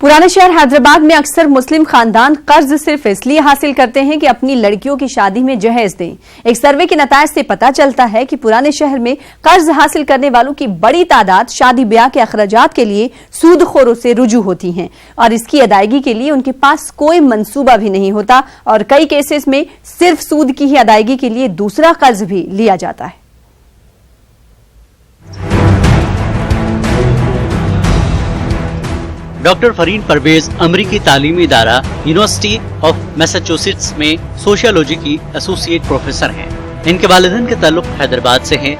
पुराने शहर हैदराबाद में अक्सर मुस्लिम खानदान कर्ज सिर्फ इसलिए हासिल करते हैं कि अपनी लड़कियों की शादी में जहेज दें। एक सर्वे के नतायज से पता चलता है कि पुराने शहर में कर्ज हासिल करने वालों की बड़ी तादाद शादी ब्याह के अखराजात के लिए सूदखोरों से रुजू होती हैं और इसकी अदायगी के लिए उनके पास कोई मंसूबा भी नहीं होता और कई केसेस में सिर्फ सूद की ही अदायगी के लिए दूसरा कर्ज भी लिया जाता है। डॉक्टर फरीन परवेज अमरीकी तालीमी इदारा यूनिवर्सिटी ऑफ मैसाचुसेट्स में सोशियोलॉजी की एसोसिएट प्रोफेसर हैं। इनके वालिदैन के ताल्लुक हैदराबाद से हैं।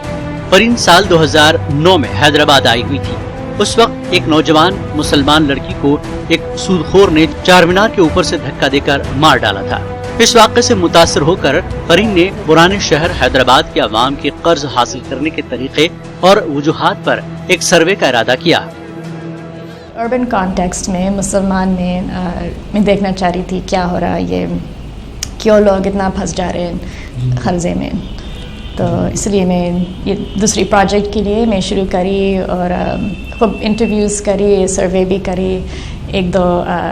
फरीन साल 2009 में हैदराबाद आई हुई थी। उस वक्त एक नौजवान मुसलमान लड़की को एक सूदखोर ने चार मीनार के ऊपर से धक्का देकर मार डाला था। इस वाक़े से मुतासर होकर फरीन ने पुराने शहर हैदराबाद के अवाम के कर्ज हासिल करने के तरीके और वजूहात पर एक सर्वे का इरादा किया। अर्बन कॉन्टेक्स्ट में मुसलमान में मैं देखना चाह रही थी क्या हो रहा है, ये क्यों लोग इतना फंस जा रहे हैं कर्जे में। तो इसलिए मैं ये दूसरी प्रोजेक्ट के लिए मैं शुरू करी और खूब इंटरव्यूज़ करी, सर्वे भी करी एक दो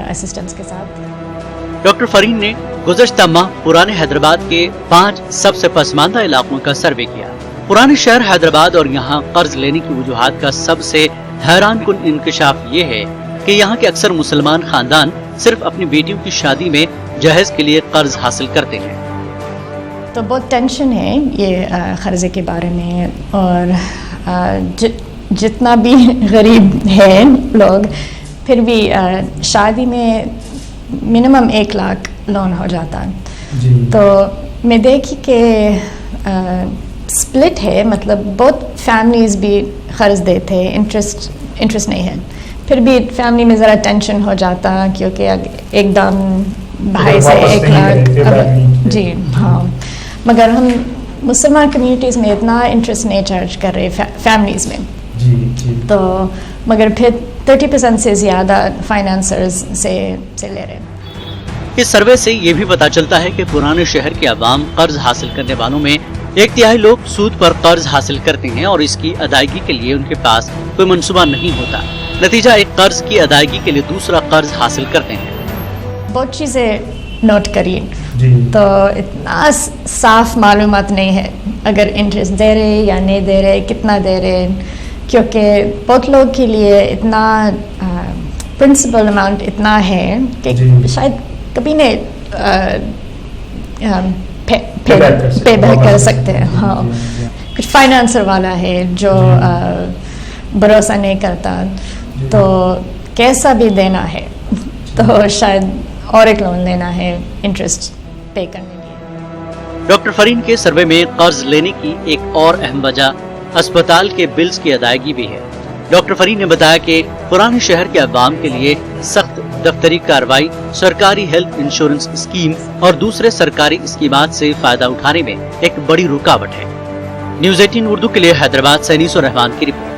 असिस्टेंट्स के साथ। डॉक्टर फरीन ने गुज़श्ता माह पुराने हैदराबाद के 5 सबसे पसमानदा इलाकों का सर्वे किया। पुराने शहर हैदराबाद और यहाँ कर्ज लेने की वजूहात का सबसे हैरान कुन इंकशाफ ये है कि यहाँ के अक्सर मुसलमान खानदान सिर्फ अपनी बेटियों की शादी में जहेज के लिए कर्ज हासिल करते हैं। तो बहुत टेंशन है ये कर्जे के बारे में और जितना भी गरीब है लोग फिर भी शादी में मिनिमम 1 लाख लोन हो जाता। तो मैं देखी कि स्प्लिट है, मतलब बहुत फैमिलीज भी कर्ज देते हैं, इंटरेस्ट नहीं है, फिर भी फैमिली में ज़रा टेंशन हो जाता क्योंकि एकदम भाई से 1 लाख जी हाँ। मगर हम मुसलमान कम्युनिटीज़ में इतना इंटरेस्ट नहीं चार्ज कर रहे फैमिलीज़ में जी। तो मगर फिर 30% से ज़्यादा फाइनेंसर्स से ले रहे हैं। इस सर्वे से ये भी पता चलता है कि पुराने शहर के अवाम कर्ज हासिल करने वालों में 1/3 लोग सूद पर कर्ज हासिल करते हैं और इसकी अदायगी के लिए उनके पास कोई मंसूबा नहीं होता। नतीजा एक कर्ज की अदायगी के लिए दूसरा कर्ज हासिल करते हैं। बहुत चीजें नोट करी तो इतना साफ मालूमात नहीं है अगर इंटरेस्ट दे रहे या नहीं दे रहे, कितना दे रहे, क्योंकि बहुत लोग के लिए इतना प्रिंसिपल अमाउंट इतना है कि शायद कभी नहीं पे बैक कर सकते हैं। हाँ, कुछ फाइनेंसर वाला है जो भरोसा नहीं करता तो कैसा भी देना है तो शायद और एक लोन लेना है इंटरेस्ट पे करने के लिए। डॉक्टर फरीन के सर्वे में कर्ज लेने की एक और अहम वजह अस्पताल के बिल्स की अदायगी भी है। डॉक्टर फरीन ने बताया कि पुराने शहर के अवाम के लिए सख्त दफ्तरी कार्रवाई, सरकारी हेल्थ इंश्योरेंस स्कीम और दूसरे सरकारी स्कीमात से फायदा उठाने में एक बड़ी रुकावट है। न्यूज़ 18 उर्दू के लिए हैदराबाद से अनीस और रहमान की रिपोर्ट।